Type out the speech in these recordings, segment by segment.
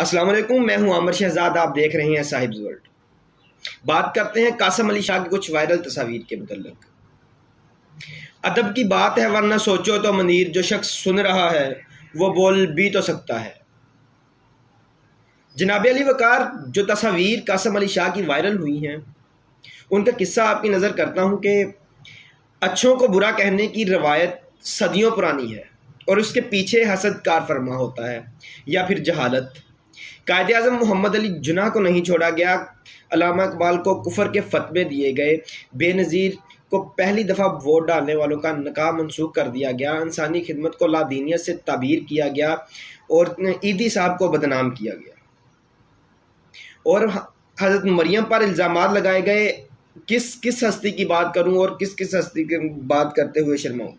السلام علیکم، میں ہوں عامر شہزاد، آپ دیکھ رہے ہیں صاحبز ورلڈ۔ بات کرتے ہیں قاسم علی شاہ کی کچھ وائرل تصاویر کے متعلق۔ ادب کی بات ہے ورنہ سوچو تو منیر، جو شخص سن رہا ہے وہ بول بھی تو سکتا ہے۔ جناب علی وقار، جو تصاویر قاسم علی شاہ کی وائرل ہوئی ہیں ان کا قصہ آپ کی نظر کرتا ہوں کہ اچھوں کو برا کہنے کی روایت صدیوں پرانی ہے اور اس کے پیچھے حسد کار فرما ہوتا ہے یا پھر جہالت۔ قائد اعظم محمد علی جناح کو نہیں چھوڑا گیا، علامہ اقبال کو کفر کے فتوے دیے گئے، بے نظیر کو پہلی دفعہ ووٹ ڈالنے والوں کا نکاح منسوخ کر دیا گیا، انسانی خدمت کو لادینیت سے تعبیر کیا گیا اور عیدی صاحب کو بدنام کیا گیا اور حضرت مریم پر الزامات لگائے گئے۔ کس ہستی کی بات کروں اور کس ہستی کی بات کرتے ہوئے شرماؤں؟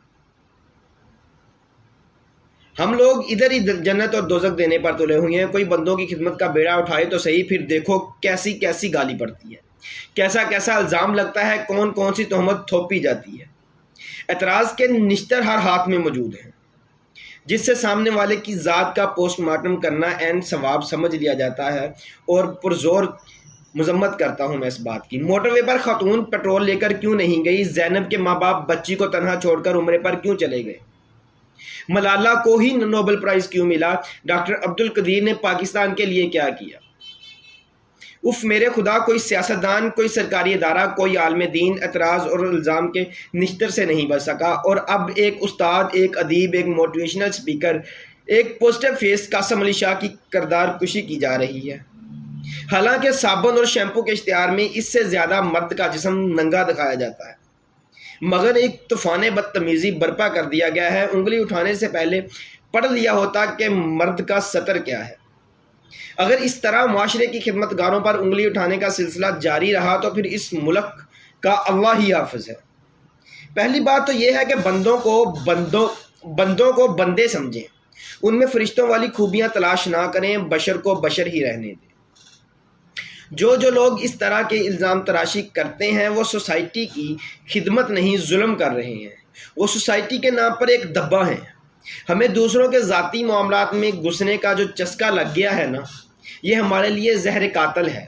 ہم لوگ ادھر ہی جنت اور دوزخ دینے پر تلے ہوئے ہیں۔ کوئی بندوں کی خدمت کا بیڑا اٹھائے تو صحیح، پھر دیکھو کیسی گالی پڑتی ہے، کیسا الزام لگتا ہے، کون سی تہمت تھوپی جاتی ہے۔ اعتراض کے نشتر ہر ہاتھ میں موجود ہیں، جس سے سامنے والے کی ذات کا پوسٹ مارٹم کرنا عین ثواب سمجھ لیا جاتا ہے اور پرزور مذمت کرتا ہوں میں اس بات کی۔ موٹر وے پر خاتون پیٹرول لے کر کیوں نہیں گئی؟ زینب کے ماں باپ بچی کو تنہا چھوڑ کر عمرے پر کیوں چلے گئے؟ ملالہ کو ہی نوبل پرائز کیوں ملا؟ ڈاکٹر عبد القدیر نے پاکستان کے لیے کیا کیا؟ اف میرے خدا، کوئی سیاستدان، کوئی سرکاری ادارہ، کوئی عالم دین اعتراض اور الزام کے نشتر سے نہیں بچ سکا، اور اب ایک استاد، ایک ادیب، ایک موٹیویشنل اسپیکر، ایک پوسٹر فیس قاسم علی شاہ کی کردار کشی کی جا رہی ہے۔ حالانکہ صابن اور شیمپو کے اشتہار میں اس سے زیادہ مرد کا جسم ننگا دکھایا جاتا ہے، مگر ایک طوفان بدتمیزی برپا کر دیا گیا ہے۔ انگلی اٹھانے سے پہلے پڑھ لیا ہوتا کہ مرد کا سطر کیا ہے۔ اگر اس طرح معاشرے کی خدمت گاروں پر انگلی اٹھانے کا سلسلہ جاری رہا تو پھر اس ملک کا اللہ ہی حافظ ہے۔ پہلی بات تو یہ ہے کہ بندوں کو بندے سمجھیں، ان میں فرشتوں والی خوبیاں تلاش نہ کریں، بشر کو بشر ہی رہنے دیں۔ جو لوگ اس طرح کے الزام تراشی کرتے ہیں وہ سوسائٹی کی خدمت نہیں، ظلم کر رہے ہیں۔ وہ سوسائٹی کے نام پر ایک دبا ہیں۔ ہمیں دوسروں کے ذاتی معاملات میں گھسنے کا جو چسکا لگ گیا ہے نا، یہ ہمارے لیے زہر قاتل ہے۔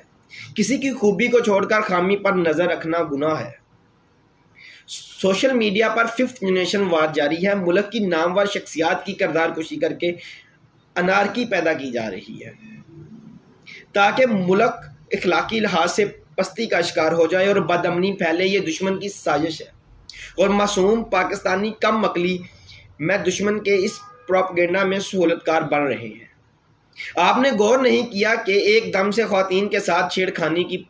کسی کی خوبی کو چھوڑ کر خامی پر نظر رکھنا گناہ ہے۔ سوشل میڈیا پر 5th جنریشن وار جاری ہے۔ ملک کی نامور شخصیات کی کردار کشی کر کے انارکی پیدا کی جا رہی ہے تاکہ ملک اخلاقی لحاظ سے پستی کا شکار ہو جائے اور بدامنی پھیلے۔ یہ دشمن کی سازش ہے اور معصوم پاکستانی کم عقلی میں دشمن کے اس پروپیگنڈا میں سہولت کار بن رہے ہیں۔ آپ نے غور نہیں کیا کہ ایک دم سے خواتین کے ساتھ چھیڑ خانی کی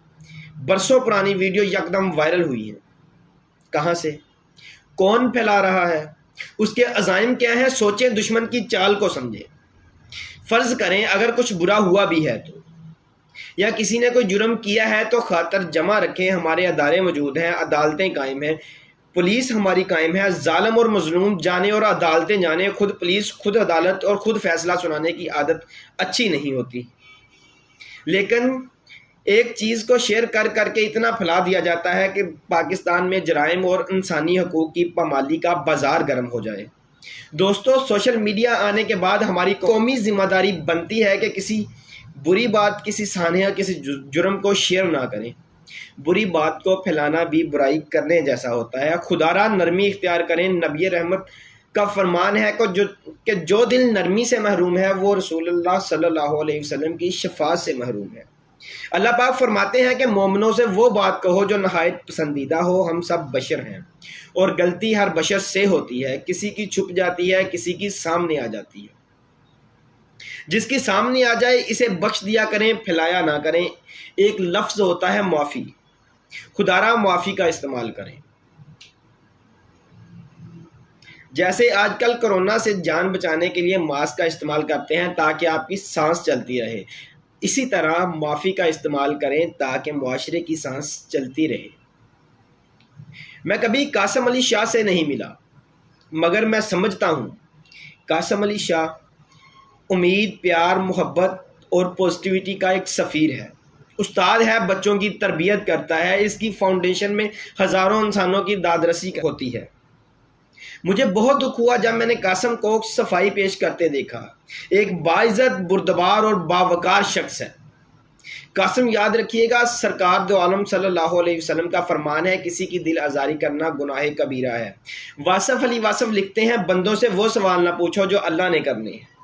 برسوں پرانی ویڈیو یکدم وائرل ہوئی ہے۔ کہاں سے؟ کون پھیلا رہا ہے؟ اس کے عزائم کیا ہیں؟ سوچیں، دشمن کی چال کو سمجھیں۔ فرض کریں اگر کچھ برا ہوا بھی ہے تو، یا کسی نے کوئی جرم کیا ہے تو خاطر جمع رکھیں، ہمارے ادارے موجود ہیں، عدالتیں قائم ہیں، پولیس ہماری قائم ہے۔ ظالم اور مظلوم جانے اور عدالتیں جانے، خود پولیس، خود عدالت اور خود فیصلہ سنانے کی عادت اچھی نہیں ہوتی، لیکن ایک چیز کو شیئر کر کے اتنا پھیلا دیا جاتا ہے کہ پاکستان میں جرائم اور انسانی حقوق کی پامالی کا بازار گرم ہو جائے۔ دوستو، سوشل میڈیا آنے کے بعد ہماری قومی ذمہ داری بنتی ہے کہ کسی بری بات، کسی سانحہ، کسی جرم کو شیئر نہ کریں۔ بری بات کو پھیلانا بھی برائی کرنے جیسا ہوتا ہے۔ خدا را نرمی اختیار کریں۔ نبی رحمت کا فرمان ہے کہ جو دل نرمی سے محروم ہے وہ رسول اللہ صلی اللہ علیہ وسلم کی شفاعت سے محروم ہے۔ اللہ پاک فرماتے ہیں کہ مومنوں سے وہ بات کہو جو نہایت پسندیدہ ہو۔ ہم سب بشر ہیں اور غلطی ہر بشر سے ہوتی ہے، کسی کی چھپ جاتی ہے، کسی کی سامنے آ جاتی ہے۔ جس کی سامنے آ جائے اسے بخش دیا کریں، پھیلایا نہ کریں۔ ایک لفظ ہوتا ہے معافی، خدا را معافی کا استعمال کریں۔ جیسے آج کل کورونا سے جان بچانے کے لیے ماسک کا استعمال کرتے ہیں تاکہ آپ کی سانس چلتی رہے، اسی طرح معافی کا استعمال کریں تاکہ معاشرے کی سانس چلتی رہے۔ میں کبھی قاسم علی شاہ سے نہیں ملا، مگر میں سمجھتا ہوں قاسم علی شاہ امید، پیار، محبت اور پازیٹیوٹی کا ایک سفیر ہے۔ استاد ہے، بچوں کی تربیت کرتا ہے، اس کی فاؤنڈیشن میں ہزاروں انسانوں کی دادرسی ہوتی ہے۔ مجھے بہت دکھ ہوا جب میں نے قاسم کو صفائی پیش کرتے دیکھا۔ ایک باعزت، بردبار اور باوقار شخص ہے۔ قاسم یاد رکھیے گا، سرکار دو عالم صلی اللہ علیہ وسلم کا فرمان ہے، کسی کی دل آزاری کرنا گناہ کبیرہ ہے۔ واصف علی واصف لکھتے ہیں، بندوں سے وہ سوال نہ پوچھو جو اللہ نے کرنے ہیں۔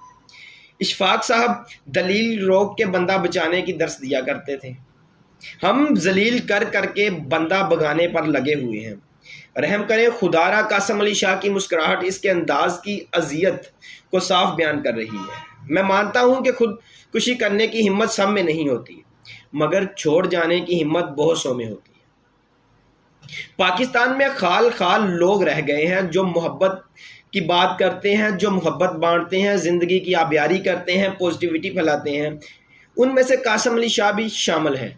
اشفاق صاحب دلیل روک کے بندہ بچانے کی درس دیا کرتے تھے۔ ہم ذلیل کر کر کے بندہ بگانے پر لگے ہوئے ہیں۔ رحم کریں خدا را، قاسم علی شاہ کی مسکراہٹ اس کے انداز کی اذیت کو صاف بیان کر رہی ہے۔ میں مانتا ہوں کہ خودکشی کرنے کی ہمت سب میں نہیں ہوتی، مگر چھوڑ جانے کی ہمت بہت سو میں ہوتی ہے۔ پاکستان میں خال خال لوگ رہ گئے ہیں جو محبت کی بات کرتے ہیں، جو محبت بانٹتے ہیں، زندگی کی آبیاری کرتے ہیں، پوزیٹیوٹی پھیلاتے ہیں۔ ان میں سے قاسم علی شاہ بھی شامل ہیں۔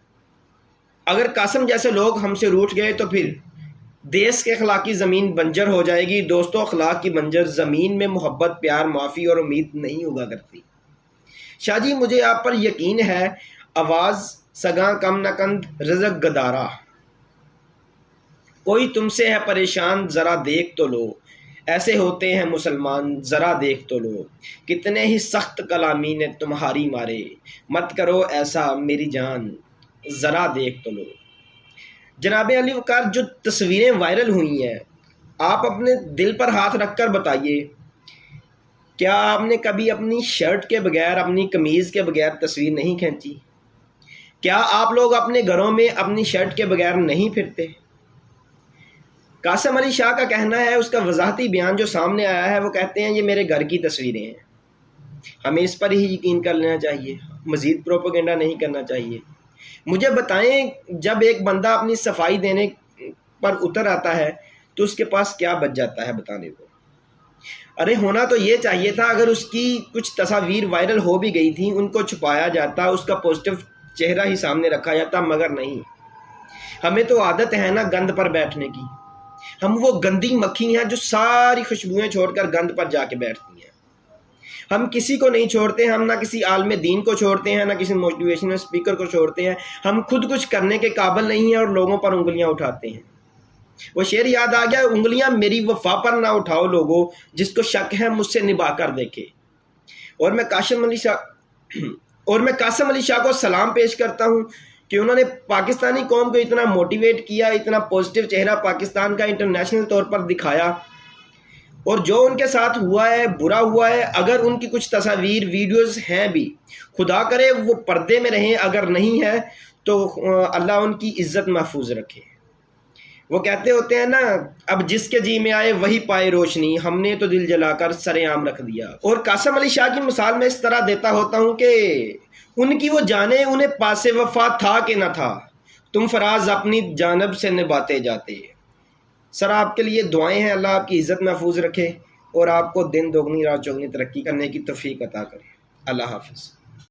اگر قاسم جیسے لوگ ہم سے روٹھ گئے تو پھر دیس کے اخلاقی زمین بنجر ہو جائے گی۔ دوستو، اخلاق کی بنجر زمین میں محبت، پیار، معافی اور امید نہیں ہوگا کرتی۔ شاہ جی، مجھے آپ پر یقین ہے، آواز سگاں کم نہ کند رزق گدارا، کوئی تم سے ہے پریشان ذرا دیکھ تو لو، ایسے ہوتے ہیں مسلمان ذرا دیکھ تو لو، کتنے ہی سخت کلامی نے تمہاری مارے، مت کرو ایسا میری جان ذرا دیکھ تو لو۔ جناب علی وقار، جو تصویریں وائرل ہوئی ہیں، آپ اپنے دل پر ہاتھ رکھ کر بتائیے، کیا آپ نے کبھی اپنی شرٹ کے بغیر، اپنی قمیض کے بغیر تصویر نہیں کھینچی؟ کیا آپ لوگ اپنے گھروں میں اپنی شرٹ کے بغیر نہیں پھرتے؟ قاسم علی شاہ کا کہنا ہے، اس کا وضاحتی بیان جو سامنے آیا ہے، وہ کہتے ہیں یہ میرے گھر کی تصویریں ہیں۔ ہمیں اس پر ہی یقین کر لینا چاہیے، مزید پروپیگنڈا نہیں کرنا چاہیے۔ مجھے بتائیں، جب ایک بندہ اپنی صفائی دینے پر اتر آتا ہے تو اس کے پاس کیا بچ جاتا ہے بتانے کو؟ ارے ہونا تو یہ چاہیے تھا، اگر اس کی کچھ تصاویر وائرل ہو بھی گئی تھیں ان کو چھپایا جاتا، اس کا پازیٹیو چہرہ ہی سامنے رکھا جاتا، مگر نہیں۔ ہمیں تو عادت ہے نا گند پر بیٹھنے کی، ہم وہ گندی مکھی ہیں جو ساری خوشبوئیں چھوڑ کر گند پر جا کے بیٹھتی ہیں۔ ہم کسی کو نہیں چھوڑتے، ہم نہ کسی عالم دین کو چھوڑتے ہیں، نہ کسی موٹیویشنل اسپیکر کو چھوڑتے ہیں۔ ہم خود کچھ کرنے کے قابل نہیں ہیں اور لوگوں پر انگلیاں اٹھاتے ہیں۔ وہ شعر یاد آ گیا، انگلیاں میری وفا پر نہ اٹھاؤ لوگوں، جس کو شک ہے مجھ سے نبھا کر دیکھے۔ اور میں قاسم علی شاہ کو سلام پیش کرتا ہوں کہ انہوں نے پاکستانی قوم کو اتنا موٹیویٹ کیا، اتنا پازیٹیو چہرہ پاکستان کا انٹرنیشنل طور پر دکھایا، اور جو ان کے ساتھ ہوا ہے برا ہوا ہے۔ اگر ان کی کچھ تصاویر ویڈیوز ہیں بھی، خدا کرے وہ پردے میں رہیں، اگر نہیں ہے تو اللہ ان کی عزت محفوظ رکھے۔ وہ کہتے ہوتے ہیں نا، اب جس کے جی میں آئے وہی پائے روشنی، ہم نے تو دل جلا کر سر عام رکھ دیا۔ اور قاسم علی شاہ کی مثال میں اس طرح دیتا ہوتا ہوں کہ ان کی وہ جانے انہیں پاس وفا تھا کہ نہ تھا، تم فراز اپنی جانب سے نبھاتے جاتے۔ سر آپ کے لیے دعائیں ہیں، اللہ آپ کی عزت محفوظ رکھے اور آپ کو دن دوگنی رات چوگنی ترقی کرنے کی توفیق عطا کرے۔ اللہ حافظ۔